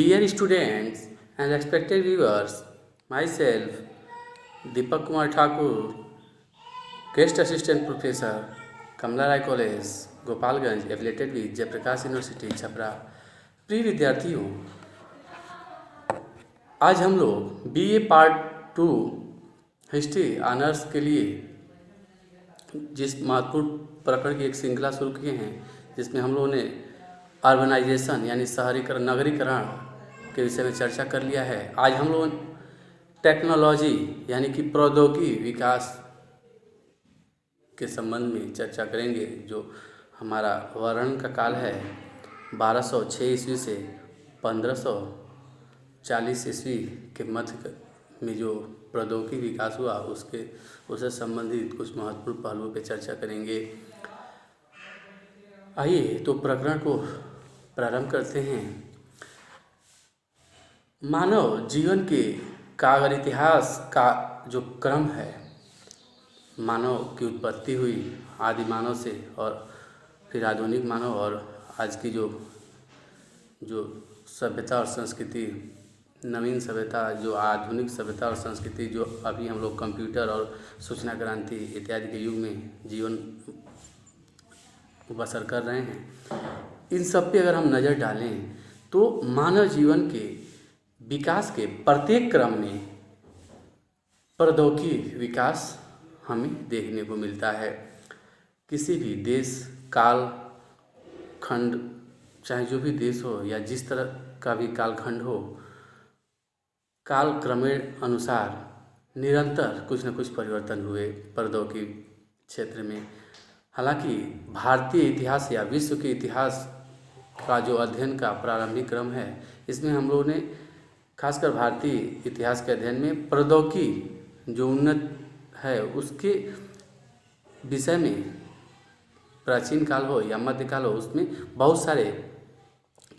Dear students and respected viewers, myself Deepak Kumar Thakur, Guest Assistant Professor, Kamla Rai College, Gopalganj, affiliated with Jayaprakash University, Chhapra. प्रिय विद्यार्थियों, आज हम लोग BA part 2 history honours के लिए जिस महत्वपूर्ण प्रकरण की एक श्रृंखला शुरू किए हैं, जिसमें हम लोगों ने अर्बनाइजेशन यानी शहरीकरण, नगरीकरण के विषय में चर्चा कर लिया है। आज हम लोग टेक्नोलॉजी यानी कि प्रौद्योगिकी विकास के संबंध में चर्चा करेंगे। जो हमारा वर्णन का काल है 1206 ईस्वी से 1540 ईस्वी के मध्य में जो प्रौद्योगिकी विकास हुआ उससे संबंधित कुछ महत्वपूर्ण पहलुओं पर चर्चा करेंगे। आइए तो प्रकरण को प्रारंभ करते हैं। मानव जीवन के अगर इतिहास का जो क्रम है, मानव की उत्पत्ति हुई आदि मानव से और फिर आधुनिक मानव और आज की जो सभ्यता और संस्कृति, नवीन सभ्यता, जो आधुनिक सभ्यता और संस्कृति, जो अभी हम लोग कंप्यूटर और सूचना क्रांति इत्यादि के युग में जीवन बसर कर रहे हैं, इन सब पे अगर हम नज़र डालें तो मानव जीवन के विकास के प्रत्येक क्रम में प्रौद्योगिकी विकास हमें देखने को मिलता है। किसी भी देश, काल खंड, चाहे जो भी देश हो या जिस तरह का भी कालखंड हो, काल क्रमेण अनुसार निरंतर कुछ न कुछ परिवर्तन हुए प्रौद्योगिकी क्षेत्र में। हालांकि भारतीय इतिहास या विश्व के इतिहास का जो अध्ययन का प्रारंभिक क्रम है, इसमें हम लोगों ने खासकर भारतीय इतिहास के अध्ययन में प्रौद्योगिकी जो उन्नत है उसके विषय में, प्राचीन काल हो या मध्यकाल हो, उसमें बहुत सारे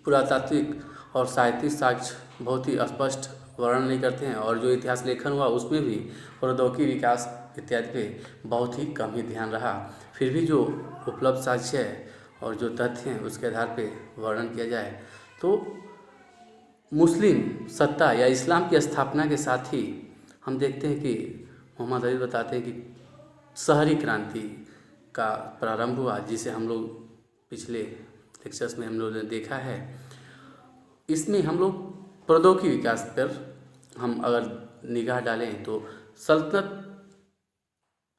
पुरातात्विक और साहित्यिक साक्ष्य बहुत ही स्पष्ट वर्णन नहीं करते हैं, और जो इतिहास लेखन हुआ उसमें भी प्रौद्योगिकी विकास इत्यादि पे बहुत ही कम ही ध्यान रहा। फिर भी जो उपलब्ध साक्ष्य है और जो तथ्य हैं उसके आधार पे वर्णन किया जाए तो मुस्लिम सत्ता या इस्लाम की स्थापना के साथ ही हम देखते हैं कि मोहम्मद अली बताते हैं कि शहरी क्रांति का प्रारंभ हुआ, जिसे हम लोग पिछले लेक्चर्स में हम लोगों ने देखा है। इसमें हम लोग प्रौद्योगिकी विकास पर हम अगर निगाह डालें तो सल्तनत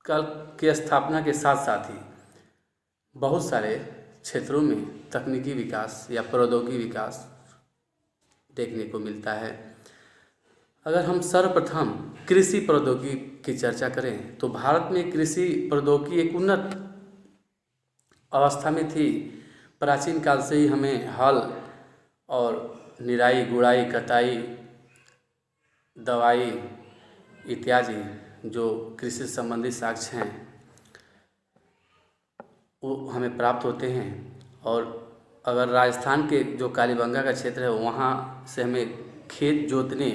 काल की स्थापना के साथ साथ ही बहुत सारे क्षेत्रों में तकनीकी विकास या प्रौद्योगिकी विकास देखने को मिलता है। अगर हम सर्वप्रथम कृषि प्रौद्योगिकी की चर्चा करें तो भारत में कृषि प्रौद्योगिकी एक उन्नत अवस्था में थी। प्राचीन काल से ही हमें हल और निराई, गुड़ाई, कटाई, दवाई इत्यादि जो कृषि संबंधित साक्ष्य हैं वो हमें प्राप्त होते हैं। और अगर राजस्थान के जो कालीबंगा का क्षेत्र है वहाँ से हमें खेत जोतने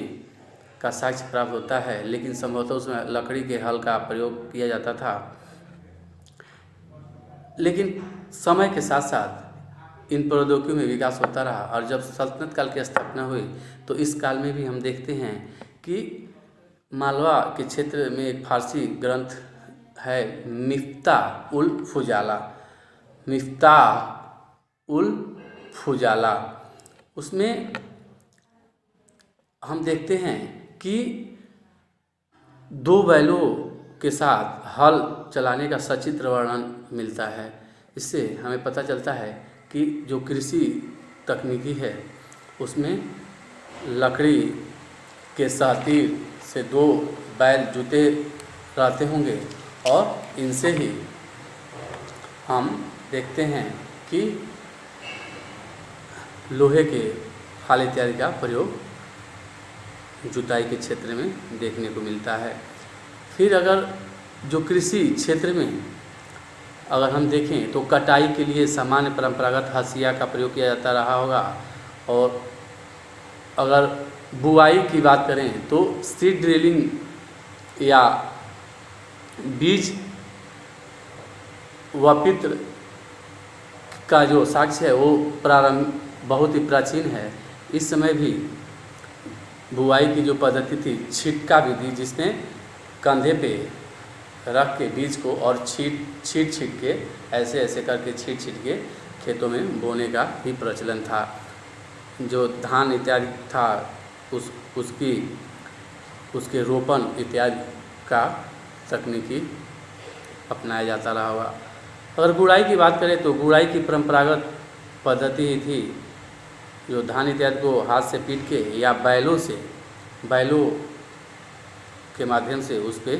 का साक्ष्य प्राप्त होता है, लेकिन संभवतः उसमें लकड़ी के हल का प्रयोग किया जाता था। लेकिन समय के साथ साथ इन प्रौद्योगिकियों में विकास होता रहा, और जब सल्तनत काल की स्थापना हुई तो इस काल में भी हम देखते हैं कि मालवा के क्षेत्र में एक फारसी ग्रंथ है मिफ्ताह उल फुजाला। उसमें हम देखते हैं कि 2 बैलों के साथ हल चलाने का सचित्र वर्णन मिलता है। इससे हमें पता चलता है कि जो कृषि तकनीकी है उसमें लकड़ी के सातिर से 2 बैल जुते रहते होंगे, और इनसे ही हम देखते हैं कि लोहे के फाल इत्यादि का प्रयोग जुताई के क्षेत्र में देखने को मिलता है। फिर अगर जो कृषि क्षेत्र में अगर हम देखें तो कटाई के लिए सामान्य परंपरागत हंसिया का प्रयोग किया जाता रहा होगा, और अगर बुआई की बात करें तो सीड ड्रिलिंग या बीज वपित्र का जो साक्ष्य है वो प्रारंभ बहुत ही प्राचीन है। इस समय भी बुआई की जो पद्धति थी छिटका विधि, जिसमें कंधे पे रख के बीज को और छीट के ऐसे ऐसे करके छीट के खेतों में बोने का ही प्रचलन था। जो धान इत्यादि था उसके रोपण इत्यादि का तकनीकी अपनाया जाता रहा होगा। अगर गुड़ाई की बात करें तो गुड़ाई की परंपरागत पद्धति ही थी, जो धान इत्यादि को हाथ से पीट के या बैलों के माध्यम से उस पर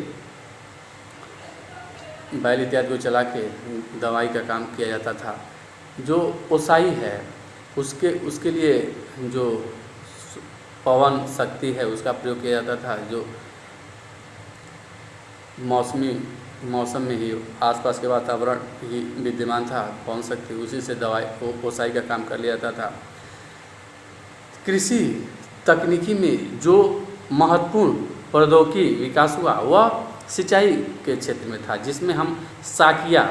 बैल इत्यादि को चला के दवाई का काम किया जाता था। जो ओसाई है उसके लिए जो पवन शक्ति है उसका प्रयोग किया जाता था, जो मौसम में ही आसपास के वातावरण ही विद्यमान था पवन शक्ति, उसी से दवाई ओसाई का काम कर लिया जाता था। कृषि तकनीकी में जो महत्वपूर्ण प्रौद्योगिकी विकास हुआ वह सिंचाई के क्षेत्र में था, जिसमें हम साकिया,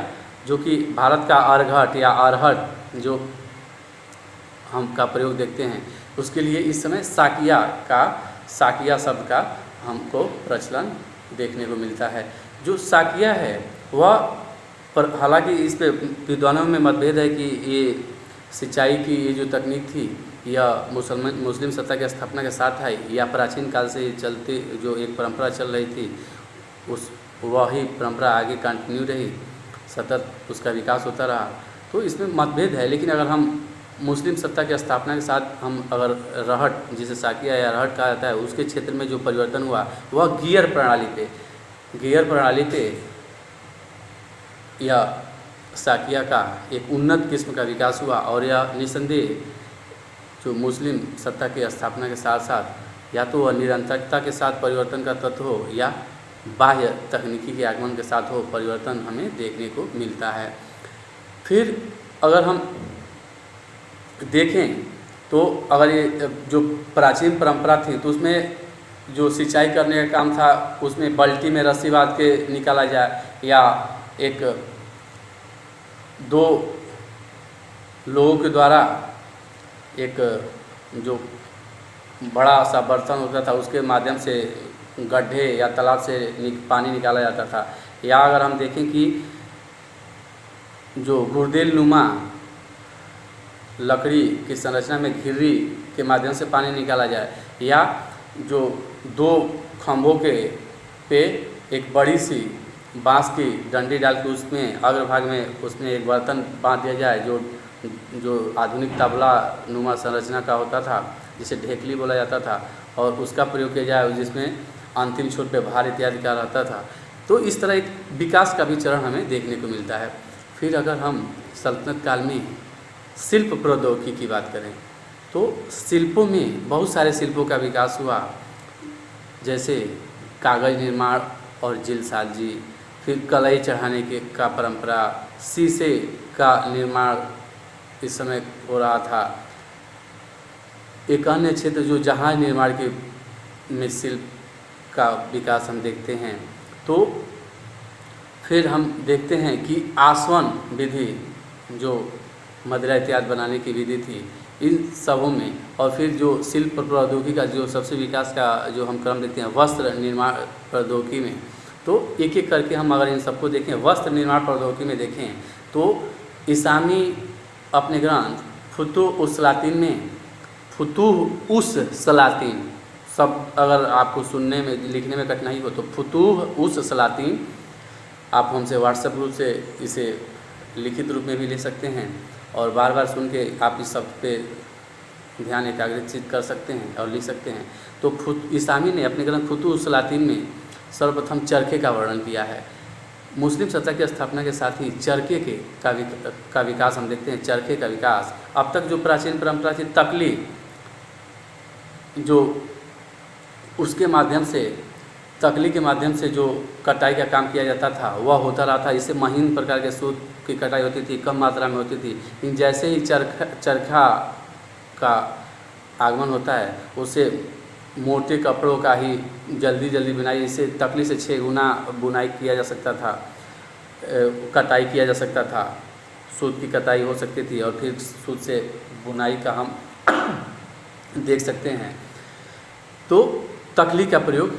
जो कि भारत का अर्घट या अरहट जो हम का प्रयोग देखते हैं, उसके लिए इस समय साकिया शब्द का हमको प्रचलन देखने को मिलता है। जो साकिया है वह हालांकि इस पे विद्वानों में मतभेद है कि ये सिंचाई की ये जो तकनीक थी यह मुस्लिम सत्ता की स्थापना के साथ है या प्राचीन काल से चलते जो एक परंपरा चल रही थी वही परंपरा आगे कंटिन्यू रही, सतत उसका विकास होता रहा। तो इसमें मतभेद है, लेकिन अगर हम मुस्लिम सत्ता की स्थापना के साथ हम अगर रहट, जिसे साकिया या रहट कहा जाता है, उसके क्षेत्र में जो परिवर्तन हुआ वह गियर प्रणाली पे या साकिया का एक उन्नत किस्म का विकास हुआ। और यह निसंदेह जो मुस्लिम सत्ता की स्थापना के साथ साथ या तो वह निरंतरता के साथ परिवर्तन का तत्व हो या बाह्य तकनीकी के आगमन के साथ हो, परिवर्तन हमें देखने को मिलता है। फिर अगर हम देखें तो अगर ये जो प्राचीन परंपरा थी तो उसमें जो सिंचाई करने का काम था उसमें बाल्टी में रस्सी बांध के निकाला जाए या एक दो लोगों के द्वारा एक जो बड़ा सा बर्तन होता था उसके माध्यम से गड्ढे या तालाब से पानी निकाला जाता था। या अगर हम देखें कि जो गुर्देल नुमा लकड़ी की संरचना में घिर्री के माध्यम से पानी निकाला जाए, या जो दो खंभों के पे एक बड़ी सी बांस की डंडी डाल के उसमें अग्रभाग में उसमें एक बर्तन बांध दिया जाए जो आधुनिक तबला नुमा संरचना का होता था, जिसे ढेकली बोला जाता था, और उसका प्रयोग किया जाए जिसमें अंतिम छोर पे भार इत्यादि का रहता था। तो इस तरह एक विकास का भी चरण हमें देखने को मिलता है। फिर अगर हम सल्तनत काल में शिल्प प्रौद्योगिकी की बात करें तो शिल्पों में बहुत सारे शिल्पों का विकास हुआ, जैसे कागज़ निर्माण और जिलसाजी, फिर कलई चढ़ाने का परंपरा, शीशे का निर्माण इस समय हो रहा था। एक अन्य क्षेत्र जो जहाज निर्माण के में शिल्प का विकास हम देखते हैं। तो फिर हम देखते हैं कि आसवन विधि जो मदिरा इत्यादि बनाने की विधि थी, इन सबों में, और फिर जो शिल्प प्रौद्योगिकी का जो सबसे विकास का जो हम क्रम देखते हैं वस्त्र निर्माण प्रौद्योगिकी में, तो एक एक करके हम अगर इन सबको देखें, वस्त्र निर्माण प्रौद्योगिकी में देखें तो इसामी अपने ग्रंथ फुतूह उस सलातीन में, फुतूह उस सलातीन, सब अगर आपको सुनने में लिखने में कठिनाई हो तो फुतूह उस सलातीन, आप हमसे व्हाट्सएप ग्रुप से इसे लिखित रूप में भी ले सकते हैं और बार बार सुन के आप इस शब्द पे ध्यान एकाग्रचित कर सकते हैं और लिख सकते हैं। तो इसामी ने अपने ग्रंथ फुतूह उस सलातीन में सर्वप्रथम चरखे का वर्णन किया है। मुस्लिम सत्ता की स्थापना के साथ ही चरखे का विकास हम देखते हैं। चरखे का विकास, अब तक जो प्राचीन परंपरा थी तकली, जो उसके माध्यम से तकली के माध्यम से जो कटाई का काम किया जाता था वह होता रहा था। इससे महीन प्रकार के सूत की कटाई होती थी, कम मात्रा में होती थी। लेकिन जैसे ही चरखा का आगमन होता है उससे मोटे कपड़ों का ही जल्दी बुनाई, इससे तकली से 6 गुना बुनाई किया जा सकता था, कटाई किया जा सकता था, सूत की कटाई हो सकती थी और फिर सूत से बुनाई का हम देख सकते हैं। तो तकली का प्रयोग,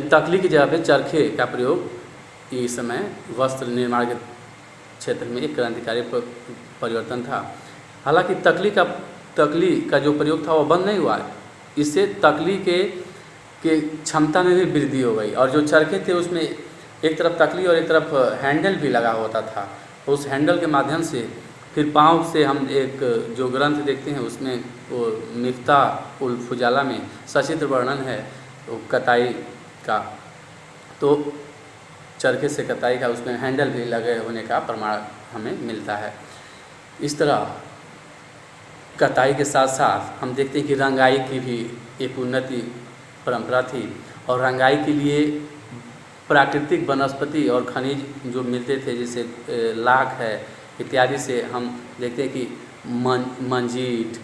तकली की जगह पे चरखे का प्रयोग इस समय वस्त्र निर्माण के क्षेत्र में एक क्रांतिकारी परिवर्तन था। हालांकि तकली का जो प्रयोग था वो बंद नहीं हुआ, इससे तकली के क्षमता में भी वृद्धि हो गई। और जो चरखे थे उसमें एक तरफ तकली और एक तरफ हैंडल भी लगा होता था। उस हैंडल के माध्यम से फिर पाँव से हम एक जो ग्रंथ देखते हैं उसमें वो मिफ्ताह उल फुजाला में सचित्र वर्णन है वो कताई का। तो चरखे से कताई का उसमें हैंडल भी लगे होने का प्रमाण हमें मिलता है। इस तरह कताई के साथ साथ हम देखते हैं कि रंगाई की भी एक उन्नति परंपरा थी। और रंगाई के लिए प्राकृतिक वनस्पति और खनिज जो मिलते थे, जैसे लाख है इत्यादि से हम देखते हैं कि मंजीट,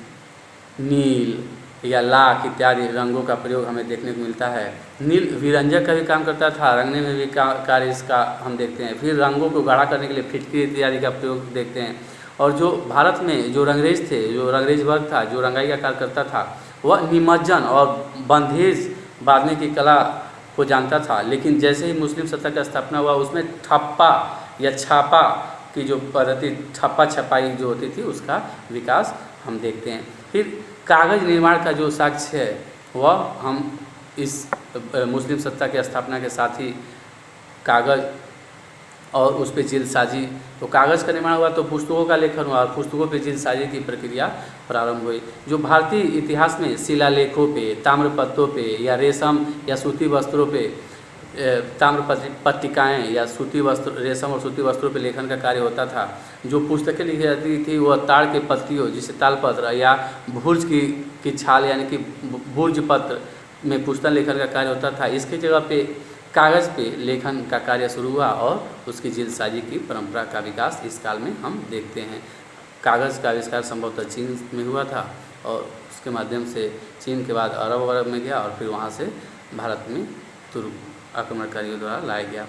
नील या लाख इत्यादि रंगों का प्रयोग हमें देखने को मिलता है। नील विरंजक का भी काम करता था, रंगने में भी कार्य इसका हम देखते हैं। फिर रंगों को गाढ़ा करने के लिए फिटकरी इत्यादि का प्रयोग देखते हैं। और जो भारत में जो रंगरेज थे, जो रंगरेज वर्ग था, जो रंगाई का कार्य करता था, वह निमज्जन और बंधेज बांधने की कला को जानता था। लेकिन जैसे ही मुस्लिम सत्ता का स्थापना हुआ उसमें ठप्पा या छापा की जो पद्धति, ठप्पा छपाई जो होती थी, उसका विकास हम देखते हैं। फिर कागज़ निर्माण का जो साक्ष्य है वह हम इस मुस्लिम सत्ता की स्थापना के साथ ही कागज़ और उस पर जिल्दसाजी, तो कागज़ का निर्माण हुआ तो पुस्तकों का लेखन हुआ और पुस्तकों पर जिल्दसाजी की प्रक्रिया प्रारंभ हुई। जो भारतीय इतिहास में शिलालेखों पे, ताम्रपत्रों पे या रेशम या सूती वस्त्रों पे, ताम्र पट्टिकाएँ या सूती वस्त्र, रेशम और सूती वस्त्रों पे लेखन का कार्य होता था। जो पुस्तकें लिखी जाती थी वह ताड़ के पत्तियों, जिसे तालपत्र या भुर्ज की छाल यानी कि भुर्ज पत्र में पुस्तक लेखन का कार्य होता था। इसकी जगह पे कागज़ पे लेखन का कार्य शुरू हुआ और उसकी जिल्दसाजी की परंपरा का विकास इस काल में हम देखते हैं। कागज़ का आविष्कार संभवतः चीन में हुआ था और उसके माध्यम से चीन के बाद अरब में गया और फिर वहाँ से भारत में तुर्क आक्रमणकारियों द्वारा लाया गया।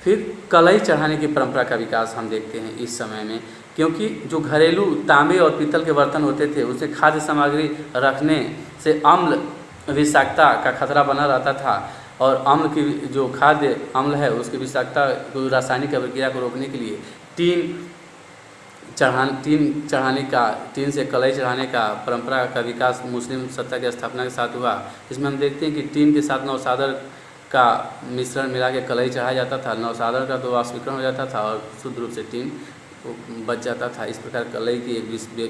फिर कलई चढ़ाने की परंपरा का विकास हम देखते हैं इस समय में, क्योंकि जो घरेलू तांबे और पीतल के बर्तन होते थे उसमें खाद्य सामग्री रखने से अम्ल विषाक्तता का खतरा बना रहता था। और अम्ल की जो खाद्य अम्ल है उसकी विषाक्तता को, रासायनिक अभिक्रिया को रोकने के लिए टीन से कलई चढ़ाने का परंपरा का विकास मुस्लिम सत्ता की स्थापना के साथ हुआ। इसमें हम देखते हैं कि टीन के साथ नौसादर का मिश्रण मिला के कलई चढ़ाया जाता था। नौसादर का तो वाष्पीकरण हो जाता था और शुद्ध रूप से टीन बच जाता था। इस प्रकार कलई की एक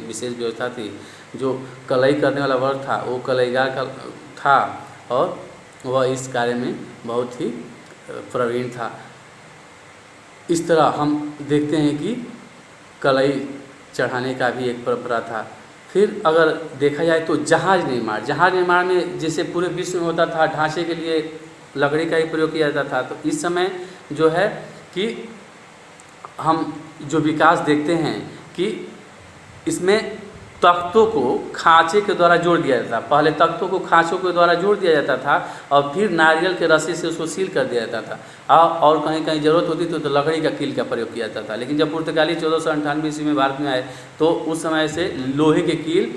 विशेष व्यवस्था थी। जो कलई करने वाला वर्ग था वो कलईगार का था और वह इस कार्य में बहुत ही प्रवीण था। इस तरह हम देखते हैं कि कलई चढ़ाने का भी एक परंपरा था। फिर अगर देखा जाए तो जहाज़ निर्माण में जैसे पूरे विश्व में होता था, ढांचे के लिए लकड़ी का ही प्रयोग किया जाता था। तो इस समय जो है कि हम जो विकास देखते हैं कि इसमें तख्तों को खांचे के द्वारा जोड़ दिया जाता था। पहले तख्तों को खांचों के द्वारा जोड़ दिया जाता था और फिर नारियल के रस्सी से उसको सील कर दिया जाता था। और कहीं कहीं ज़रूरत होती थी तो लकड़ी का कील का प्रयोग किया जाता था। लेकिन जब पुर्तगाली 1498 ईस्वी में भारत में आए तो उस समय से लोहे के कील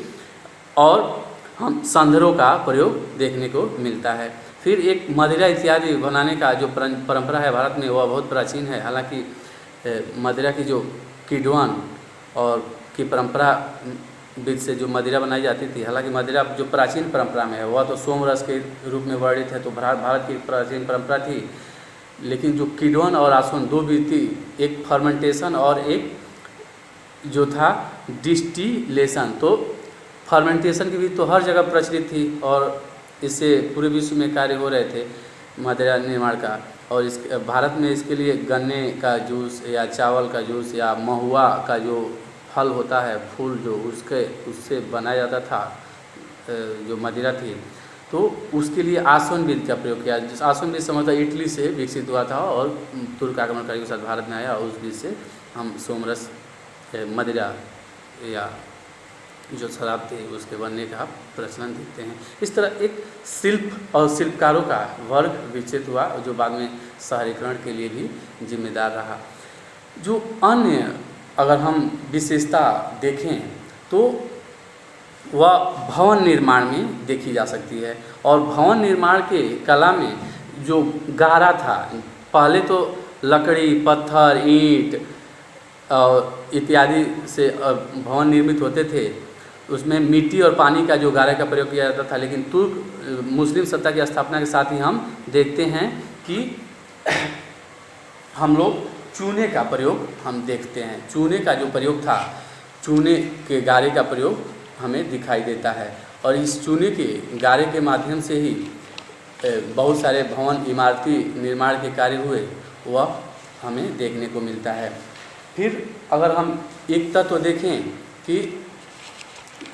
और हम संदरों का प्रयोग देखने को मिलता है। फिर एक मदिरा इत्यादि बनाने का जो परंपरा है भारत में वह बहुत प्राचीन है। हालांकि मदिरा की जो किडवान और की परंपरा विध से जो मदिरा बनाई जाती थी, हालांकि मदिरा जो प्राचीन परंपरा में है वह तो सोमरस के रूप में वर्णित है, तो भारत की प्राचीन परंपरा थी। लेकिन जो किडवान और आसवन दो विधि थी, एक फर्मेंटेशन और एक जो था डिस्टिलेशन। तो फर्मेंटेशन की विधि तो हर जगह प्रचलित थी और इससे पूरे विश्व में कार्य हो रहे थे मदिरा निर्माण का। और इस भारत में इसके लिए गन्ने का जूस या चावल का जूस या महुआ का जो फल होता है, फूल जो उससे बनाया जाता था जो मदिरा थी, तो उसके लिए आसवन विधि का प्रयोग किया। जिस आसवन विधि संभवतः इटली से विकसित हुआ था और तुर्क आक्रमणकारियों के साथ भारत में आया और उस विधि से हम सोमरस मदिरा या जो शराब थी उसके बनने का प्रचलन देखते हैं। इस तरह एक शिल्प और शिल्पकारों का वर्ग विकसित हुआ जो बाद में शहरीकरण के लिए भी जिम्मेदार रहा। जो अन्य अगर हम विशेषता देखें तो वह भवन निर्माण में देखी जा सकती है। और भवन निर्माण के कला में जो गारा था, पहले तो लकड़ी, पत्थर, ईंट और इत्यादि से भवन निर्मित होते थे, उसमें मिट्टी और पानी का जो गारे का प्रयोग किया जाता था। लेकिन तुर्क मुस्लिम सत्ता की स्थापना के साथ ही हम देखते हैं कि हम लोग चूने का प्रयोग हम देखते हैं। चूने का जो प्रयोग था, चूने के गारे का प्रयोग हमें दिखाई देता है। और इस चूने के गारे के माध्यम से ही बहुत सारे भवन, इमारती निर्माण के कार्य हुए, वह हमें देखने को मिलता है। फिर अगर हम एक तत्व देखें कि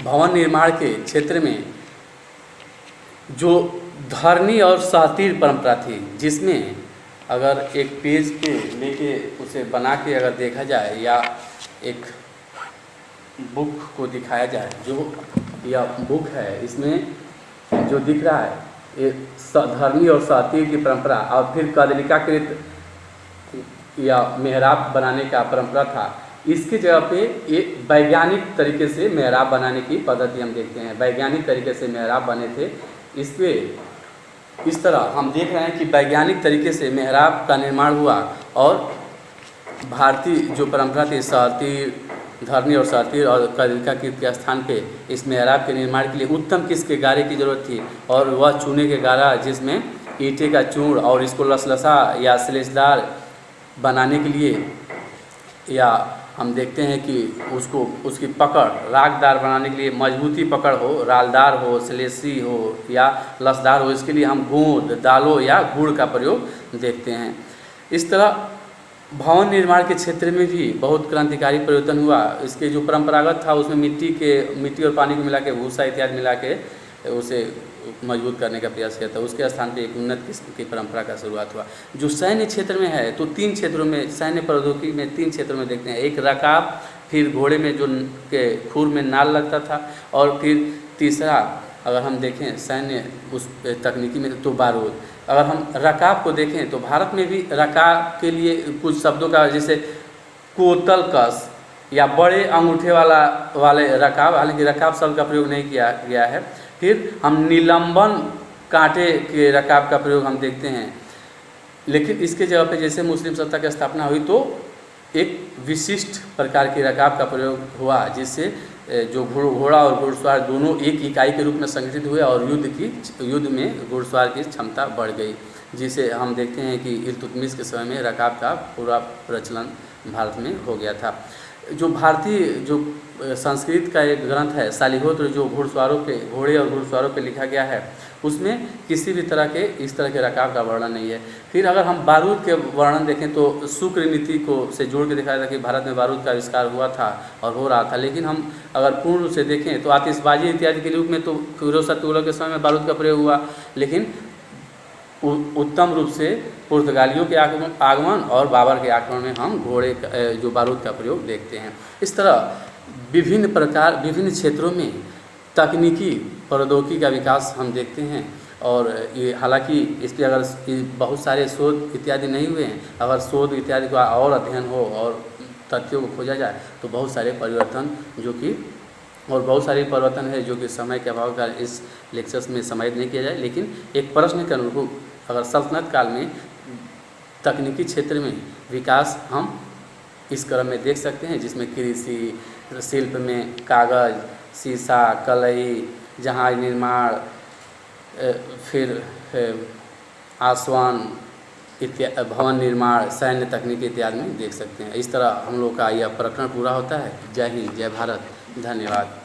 भवन निर्माण के क्षेत्र में जो धरनी और सहतीर परंपरा थी, जिसमें अगर एक पेज पे लेके उसे बना के अगर देखा जाए या एक बुक को दिखाया जाए, जो यह बुक है, इसमें जो दिख रहा है ये धरनी और सहतीर की परंपरा और फिर कदलिकाकृत या मेहराब बनाने का परंपरा था। इसकी जगह पे ये वैज्ञानिक तरीके से मेहराब बनाने की पद्धति हम देखते हैं। वैज्ञानिक तरीके से मेहराब बने थे। इस तरह हम देख रहे हैं कि वैज्ञानिक तरीके से मेहराब का निर्माण हुआ और भारतीय जो परंपरा थी, सहतीर, धरनी और सहतीर और कदलिकाकृत के स्थान पे इस मेहराब के निर्माण के लिए उत्तम किस्म के गारे की ज़रूरत थी। और वह चूने के गारा, जिसमें ईंटे का चूर्ण और इसको लसलसा या स्लेसदार बनाने के लिए, या हम देखते हैं कि उसकी पकड़ रागदार बनाने के लिए मजबूती पकड़ हो, रालदार हो, स्लेसी हो या लसदार हो, इसके लिए हम गोंद, दालों या गुड़ का प्रयोग देखते हैं। इस तरह भवन निर्माण के क्षेत्र में भी बहुत क्रांतिकारी परिवर्तन हुआ। इसके जो परंपरागत था उसमें मिट्टी और पानी को मिला के, भूसा इत्यादि मिला के उसे मजबूत करने का प्रयास किया था। उसके स्थान पे एक उन्नत किस्म की परंपरा का शुरुआत हुआ। जो सैन्य क्षेत्र में है तो 3 क्षेत्रों में, सैन्य प्रौद्योगिकी में 3 क्षेत्रों में देखते हैं। एक रकाब, फिर घोड़े में जो के खुर में नाल लगता था, और फिर तीसरा अगर हम देखें सैन्य उस तकनीकी में तो बारूद। अगर हम रकाब को देखें तो भारत में भी रकाब के लिए कुछ शब्दों का, जैसे कोतल कस या बड़े अंगूठे वाले रकाब, हालांकि रकाब शब्द का प्रयोग नहीं किया गया है। फिर हम निलंबन कांटे के रकाब का प्रयोग हम देखते हैं। लेकिन इसके जगह पे जैसे मुस्लिम सत्ता की स्थापना हुई तो एक विशिष्ट प्रकार की रकाब का प्रयोग हुआ, जिससे जो घोड़ा और घुड़सवार दोनों एक इकाई के रूप में संगठित हुए और युद्ध में घुड़सवार की क्षमता बढ़ गई, जिसे हम देखते हैं कि इल्तुतमिश के समय में रकाब का पूरा प्रचलन भारत में हो गया था। जो भारतीय जो संस्कृत का एक ग्रंथ है शालिहोत्र, जो घोड़े और घुड़सवारों पे लिखा गया है, उसमें किसी भी तरह के इस तरह के रकाब का वर्णन नहीं है। फिर अगर हम बारूद के वर्णन देखें तो शुक्र नीति को से जोड़ के दिखाया था कि भारत में बारूद का आविष्कार हुआ था और हो रहा था। लेकिन हम अगर पूर्ण रूप से देखें तो आतिशबाजी इत्यादि के रूप में तो फिरोज शाह तुगलक के समय में बारूद का प्रयोग हुआ, लेकिन उत्तम रूप से पुर्तगालियों के आगमन और बाबर के आक्रमण में हम जो बारूद का प्रयोग देखते हैं। इस तरह विभिन्न क्षेत्रों में तकनीकी प्रौद्योगिकी का विकास हम देखते हैं। और ये हालांकि इस पर अगर बहुत सारे शोध इत्यादि नहीं हुए हैं, अगर शोध इत्यादि का और अध्ययन हो और तथ्यों को खोजा जाए तो बहुत सारे परिवर्तन है जो कि समय के अभाव का इस लेक्चर्स में समाहित नहीं किया जाए। लेकिन एक प्रश्न के अनुरूप अगर सल्तनत काल में तकनीकी क्षेत्र में विकास हम इस क्रम में देख सकते हैं, जिसमें कृषि, शिल्प में कागज़, शीशा, कलई, जहाज निर्माण, फिर आसवन इत्यादि, भवन निर्माण, सैन्य तकनीक इत्यादि में देख सकते हैं। इस तरह हम लोग का यह प्रकरण पूरा होता है। जय हिंद, जय भारत, धन्यवाद।